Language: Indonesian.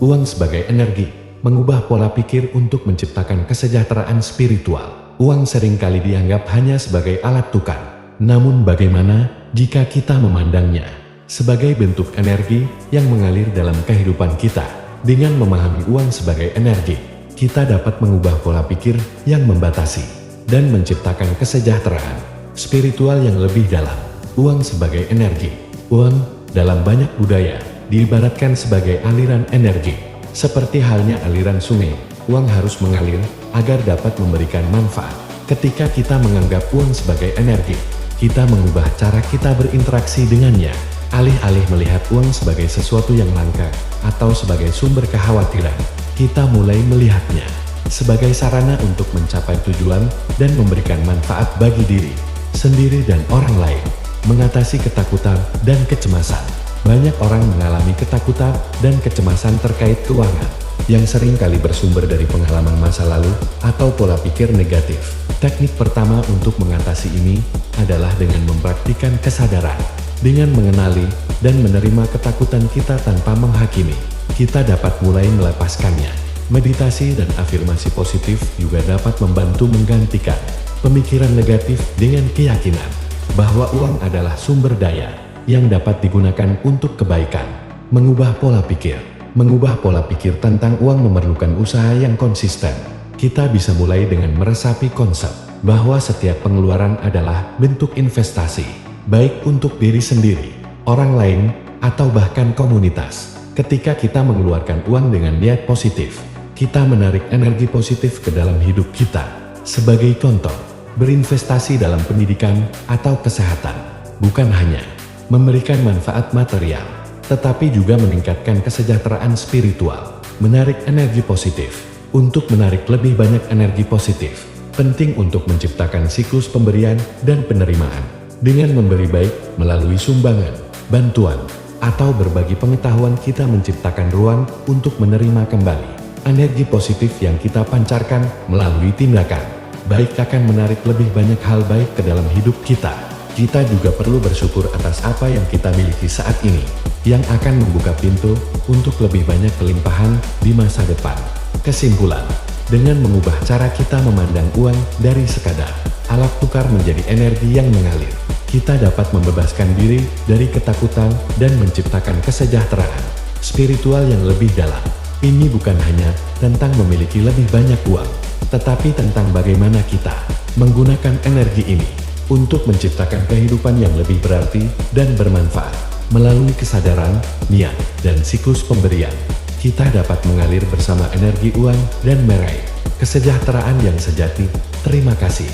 Uang sebagai energi, mengubah pola pikir untuk menciptakan kesejahteraan spiritual. Uang seringkali dianggap hanya sebagai alat tukar. Namun bagaimana jika kita memandangnya sebagai bentuk energi yang mengalir dalam kehidupan kita? Dengan memahami uang sebagai energi, kita dapat mengubah pola pikir yang membatasi dan menciptakan kesejahteraan spiritual yang lebih dalam. Uang sebagai energi. Uang dalam banyak budaya diibaratkan sebagai aliran energi. Seperti halnya aliran sungai, uang harus mengalir agar dapat memberikan manfaat. Ketika kita menganggap uang sebagai energi, kita mengubah cara kita berinteraksi dengannya. Alih-alih melihat uang sebagai sesuatu yang langka atau sebagai sumber kekhawatiran, kita mulai melihatnya sebagai sarana untuk mencapai tujuan dan memberikan manfaat bagi diri sendiri dan orang lain. Mengatasi ketakutan dan kecemasan. Banyak orang mengalami ketakutan dan kecemasan terkait keuangan yang sering kali bersumber dari pengalaman masa lalu atau pola pikir negatif. Teknik pertama untuk mengatasi ini adalah dengan mempraktikkan kesadaran. Dengan mengenali dan menerima ketakutan kita tanpa menghakimi, kita dapat mulai melepaskannya. Meditasi dan afirmasi positif juga dapat membantu menggantikan pemikiran negatif dengan keyakinan bahwa uang adalah sumber daya yang dapat digunakan untuk kebaikan. Mengubah pola pikir. Mengubah pola pikir tentang uang memerlukan usaha yang konsisten. Kita bisa mulai dengan meresapi konsep bahwa setiap pengeluaran adalah bentuk investasi, baik untuk diri sendiri, orang lain, atau bahkan komunitas. Ketika kita mengeluarkan uang dengan niat positif, kita menarik energi positif ke dalam hidup kita. Sebagai contoh, berinvestasi dalam pendidikan atau kesehatan bukan hanya memberikan manfaat material, tetapi juga meningkatkan kesejahteraan spiritual. Menarik energi positif. Untuk menarik lebih banyak energi positif, penting untuk menciptakan siklus pemberian dan penerimaan. Dengan memberi baik melalui sumbangan, bantuan, atau berbagi pengetahuan, kita menciptakan ruang untuk menerima kembali energi positif yang kita pancarkan melalui tindakan baik akan menarik lebih banyak hal baik ke dalam hidup kita. Kita juga perlu bersyukur atas apa yang kita miliki saat ini, yang akan membuka pintu untuk lebih banyak kelimpahan di masa depan. Kesimpulan, dengan mengubah cara kita memandang uang dari sekadar alat tukar menjadi energi yang mengalir, kita dapat membebaskan diri dari ketakutan dan menciptakan kesejahteraan spiritual yang lebih dalam. Ini bukan hanya tentang memiliki lebih banyak uang, tetapi tentang bagaimana kita menggunakan energi ini untuk menciptakan kehidupan yang lebih berarti dan bermanfaat. Melalui kesadaran, niat, dan siklus pemberian, kita dapat mengalir bersama energi uang dan meraih kesejahteraan yang sejati. Terima kasih.